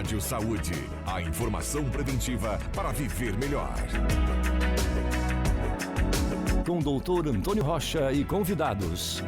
Rádio Saúde, a informação preventiva para viver melhor. Com o Dr. Antônio Rocha e convidados.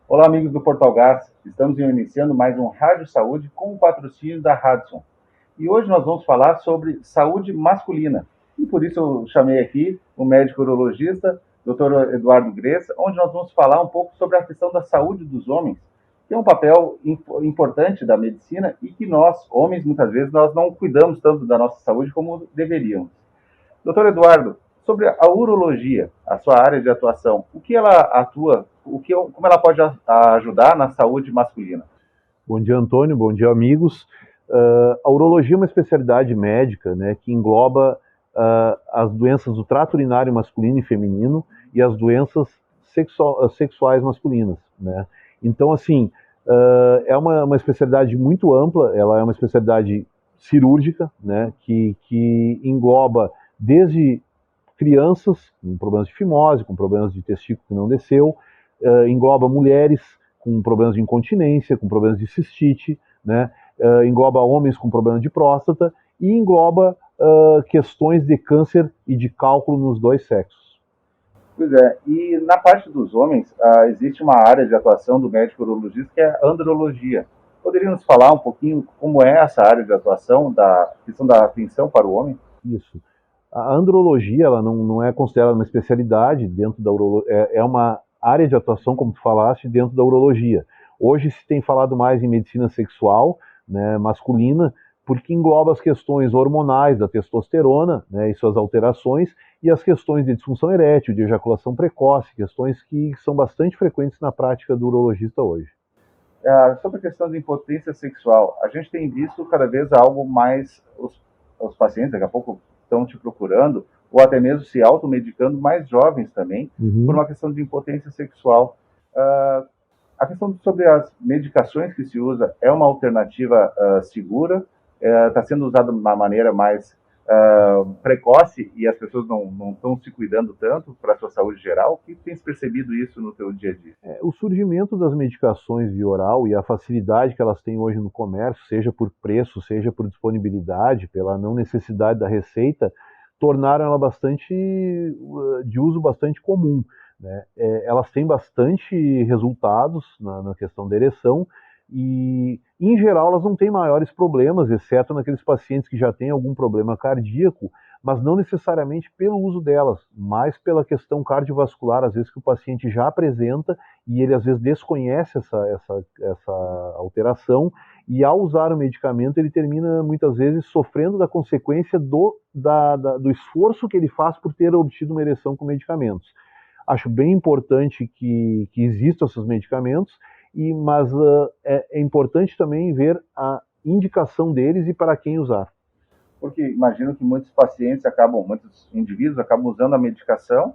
Olá, amigos do Portal Gás. Estamos iniciando mais um Rádio Saúde com o patrocínio da Radisson. E hoje nós vamos falar sobre saúde masculina. E por isso eu chamei aqui o médico urologista, Dr. Eduardo Gressa, onde nós vamos falar um pouco sobre a questão da saúde dos homens, que é um papel importante da medicina e que nós, homens, muitas vezes, nós não cuidamos tanto da nossa saúde como deveríamos. Dr. Eduardo, sobre a urologia, a sua área de atuação, o que ela atua, como ela pode ajudar na saúde masculina? Bom dia, Antônio. Bom dia, amigos. A urologia é uma especialidade médica, né, que engloba as doenças do trato urinário masculino e feminino e as doenças sexuais masculinas, né? Então, assim, é uma especialidade muito ampla. Ela é uma especialidade cirúrgica, né, que engloba desde crianças com problemas de fimose, com problemas de testículo que não desceu, engloba mulheres com problemas de incontinência, com problemas de cistite, né, engloba homens com problemas de próstata e engloba questões de câncer e de cálculo nos dois sexos. Pois é, e na parte dos homens, existe uma área de atuação do médico urologista que é a andrologia. Poderia nos falar um pouquinho como é essa área de atuação, da questão da atenção para o homem? Isso. A andrologia, ela não é considerada uma especialidade dentro da urologia, é uma área de atuação, como tu falaste, dentro da urologia. Hoje se tem falado mais em medicina sexual, né, masculina, porque engloba as questões hormonais da testosterona, né, e suas alterações, e as questões de disfunção erétil, de ejaculação precoce, questões que são bastante frequentes na prática do urologista hoje. Sobre a questão de impotência sexual, a gente tem visto cada vez algo mais, os pacientes daqui a pouco estão te procurando, ou até mesmo se automedicando, mais jovens também, por uma questão de impotência sexual. A questão sobre as medicações que se usa é uma alternativa segura, está sendo usada de uma maneira mais precoce e as pessoas não estão se cuidando tanto para a sua saúde geral? O que tens percebido isso no teu dia a dia? O surgimento das medicações via oral e a facilidade que elas têm hoje no comércio, seja por preço, seja por disponibilidade, pela não necessidade da receita, tornaram ela de uso bastante comum, né? Elas têm bastante resultados na questão da ereção e, em geral, elas não têm maiores problemas, exceto naqueles pacientes que já têm algum problema cardíaco, mas não necessariamente pelo uso delas, mas pela questão cardiovascular, às vezes que o paciente já apresenta e ele às vezes desconhece essa alteração, e ao usar o medicamento ele termina muitas vezes sofrendo da consequência do esforço que ele faz por ter obtido uma ereção com medicamentos. Acho bem importante que existam esses medicamentos, mas é importante também ver a indicação deles e para quem usar. Porque imagino que muitos indivíduos acabam usando a medicação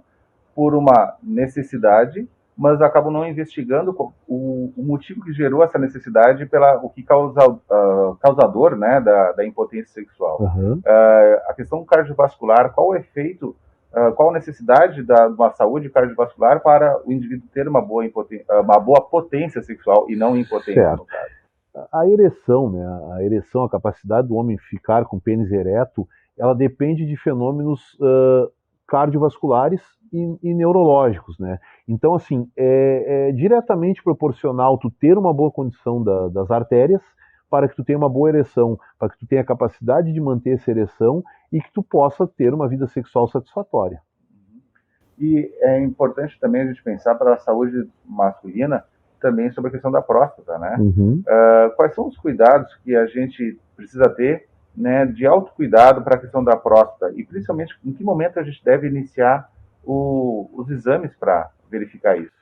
por uma necessidade, mas acabam não investigando o motivo que gerou essa necessidade, o que causador, né, da impotência sexual. Uhum. A questão cardiovascular, qual o efeito, qual a necessidade de uma saúde cardiovascular para o indivíduo ter uma boa potência sexual e não impotência, certo. No caso? A ereção, né, a capacidade do homem ficar com pênis ereto, ela depende de fenômenos cardiovasculares e neurológicos, né? Então, assim, é diretamente proporcional tu ter uma boa condição das artérias para que tu tenha uma boa ereção, para que tu tenha a capacidade de manter essa ereção e que tu possa ter uma vida sexual satisfatória. E é importante também a gente pensar para a saúde masculina também sobre a questão da próstata, né? Uhum. Quais são os cuidados que a gente precisa ter, né, de autocuidado para a questão da próstata? E principalmente, em que momento a gente deve iniciar os exames para verificar isso?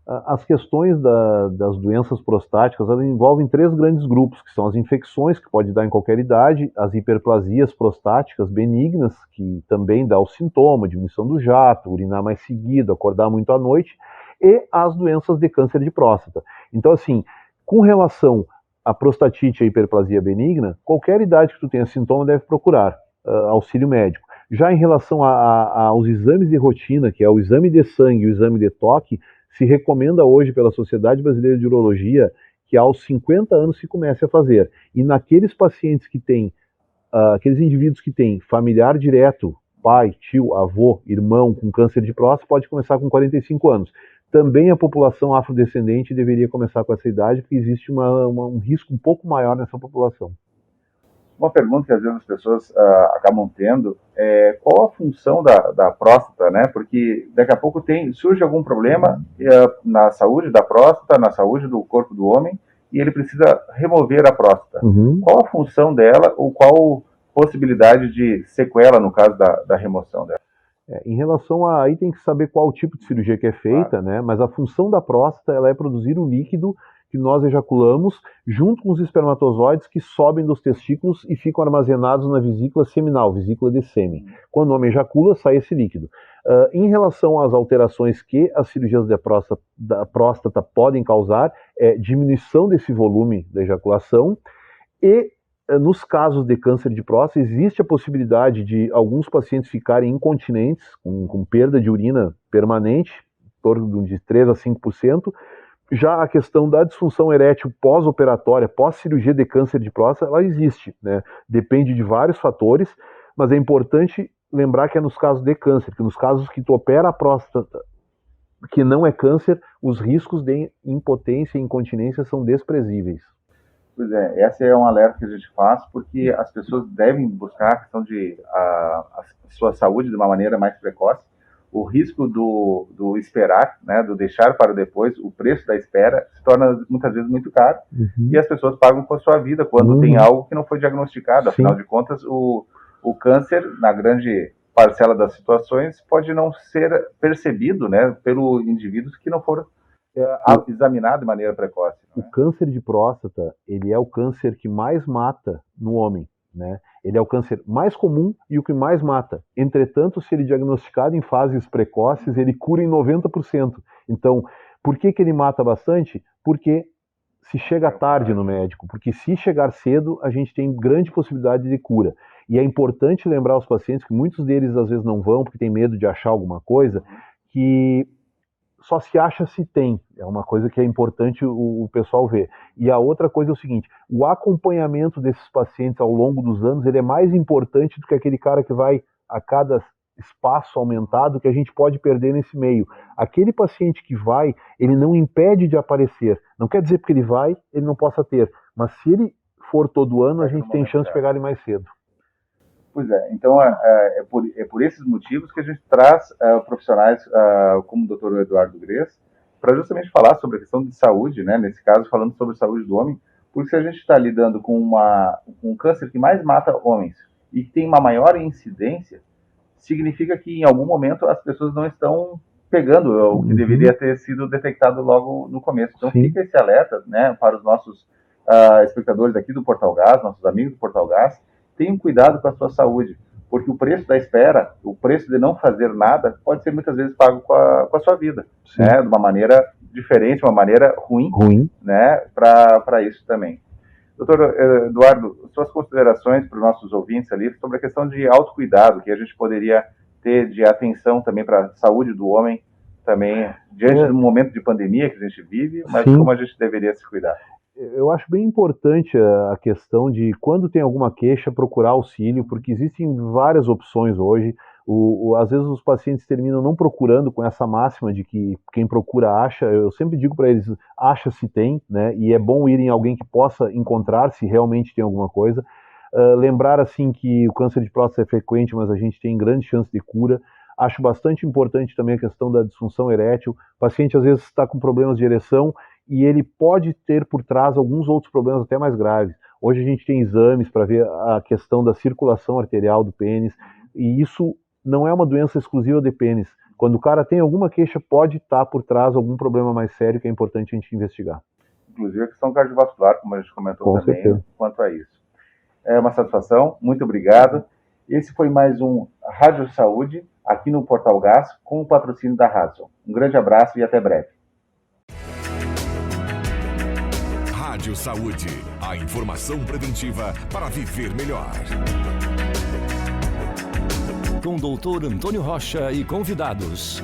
As questões das doenças prostáticas, elas envolvem 3 grandes grupos, que são as infecções, que pode dar em qualquer idade, as hiperplasias prostáticas benignas, que também dá o sintoma, diminuição do jato, urinar mais seguido, acordar muito à noite, e as doenças de câncer de próstata. Então, assim, com relação à prostatite e à hiperplasia benigna, qualquer idade que tu tenha sintoma deve procurar auxílio médico. Já em relação aos exames de rotina, que é o exame de sangue e o exame de toque, se recomenda hoje pela Sociedade Brasileira de Urologia que aos 50 anos se comece a fazer. E naqueles pacientes que têm, aqueles indivíduos que têm familiar direto, pai, tio, avô, irmão com câncer de próstata, pode começar com 45 anos. Também a população afrodescendente deveria começar com essa idade, porque existe um risco um pouco maior nessa população. Uma pergunta que às vezes as pessoas acabam tendo é qual a função da próstata, né? Porque daqui a pouco surge algum problema na saúde da próstata, na saúde do corpo do homem, e ele precisa remover a próstata. Uhum. Qual a função dela ou qual possibilidade de sequela no caso da remoção dela? Em relação aí tem que saber qual tipo de cirurgia que é feita, claro, né? Mas a função da próstata ela é produzir o líquido que nós ejaculamos junto com os espermatozoides que sobem dos testículos e ficam armazenados na vesícula seminal, vesícula de sêmen. Quando o homem ejacula, sai esse líquido. Em relação às alterações que as cirurgias da próstata podem causar, é diminuição desse volume da ejaculação e nos casos de câncer de próstata, existe a possibilidade de alguns pacientes ficarem incontinentes, com perda de urina permanente, em torno de 3 a 5%. Já a questão da disfunção erétil pós-operatória, pós-cirurgia de câncer de próstata, ela existe, né? Depende de vários fatores, mas é importante lembrar que é nos casos de câncer, que nos casos que tu opera a próstata, que não é câncer, os riscos de impotência e incontinência são desprezíveis. Pois é, esse é um alerta que a gente faz, porque as pessoas devem buscar a questão de a sua saúde de uma maneira mais precoce. O risco do esperar, né, do deixar para depois, o preço da espera se torna muitas vezes muito caro, e as pessoas pagam com a sua vida quando tem algo que não foi diagnosticado. Afinal de contas, o câncer, na grande parcela das situações, pode não ser percebido, né, pelo indivíduos que não foram examinado de maneira precoce. O câncer de próstata, ele é o câncer que mais mata no homem, né? Ele é o câncer mais comum e o que mais mata. Entretanto, se ele é diagnosticado em fases precoces, ele cura em 90%. Então, por que ele mata bastante? Porque se chega tarde no médico, porque se chegar cedo, a gente tem grande possibilidade de cura. E é importante lembrar aos pacientes, que muitos deles às vezes não vão, porque tem medo de achar alguma coisa, que só se acha se tem, é uma coisa que é importante o pessoal ver. E a outra coisa é o seguinte, o acompanhamento desses pacientes ao longo dos anos, ele é mais importante do que aquele cara que vai a cada espaço aumentado que a gente pode perder nesse meio. Aquele paciente que vai, ele não impede de aparecer, não quer dizer porque ele vai, ele não possa ter, mas se ele for todo ano, a gente tem chance de pegar ele mais cedo. Pois é, então é por esses motivos que a gente traz profissionais como o Dr. Eduardo Grez para justamente falar sobre a questão de saúde, né? Nesse caso falando sobre a saúde do homem, porque se a gente está lidando com um câncer que mais mata homens e que tem uma maior incidência, significa que em algum momento as pessoas não estão pegando o que deveria ter sido detectado logo no começo. Então fica esse alerta, né, para os nossos espectadores aqui do Portal Gás, nossos amigos do Portal Gás, tenham cuidado com a sua saúde, porque o preço da espera, o preço de não fazer nada, pode ser muitas vezes pago com a sua vida, né? De uma maneira diferente, uma maneira ruim. Né? Para isso também. Doutor Eduardo, suas considerações para os nossos ouvintes ali sobre a questão de autocuidado, que a gente poderia ter de atenção também para a saúde do homem, também diante do momento de pandemia que a gente vive, mas como a gente deveria se cuidar. Eu acho bem importante a questão de, quando tem alguma queixa, procurar auxílio, porque existem várias opções hoje. Às vezes os pacientes terminam não procurando com essa máxima de que quem procura acha. Eu sempre digo para eles, acha se tem, né? E é bom ir em alguém que possa encontrar se realmente tem alguma coisa. Lembrar assim que o câncer de próstata é frequente, mas a gente tem grande chance de cura. Acho bastante importante também a questão da disfunção erétil. O paciente às vezes está com problemas de ereção e ele pode ter por trás alguns outros problemas até mais graves. Hoje a gente tem exames para ver a questão da circulação arterial do pênis, e isso não é uma doença exclusiva de pênis. Quando o cara tem alguma queixa, pode estar por trás algum problema mais sério que é importante a gente investigar. Inclusive a questão cardiovascular, como a gente comentou também, quanto a isso. É uma satisfação, muito obrigado. Esse foi mais um Rádio Saúde, aqui no Portal Gás, com o patrocínio da Hudson. Um grande abraço e até breve. Rádio Saúde, a informação preventiva para viver melhor. com o Dr. Antônio Rocha e convidados.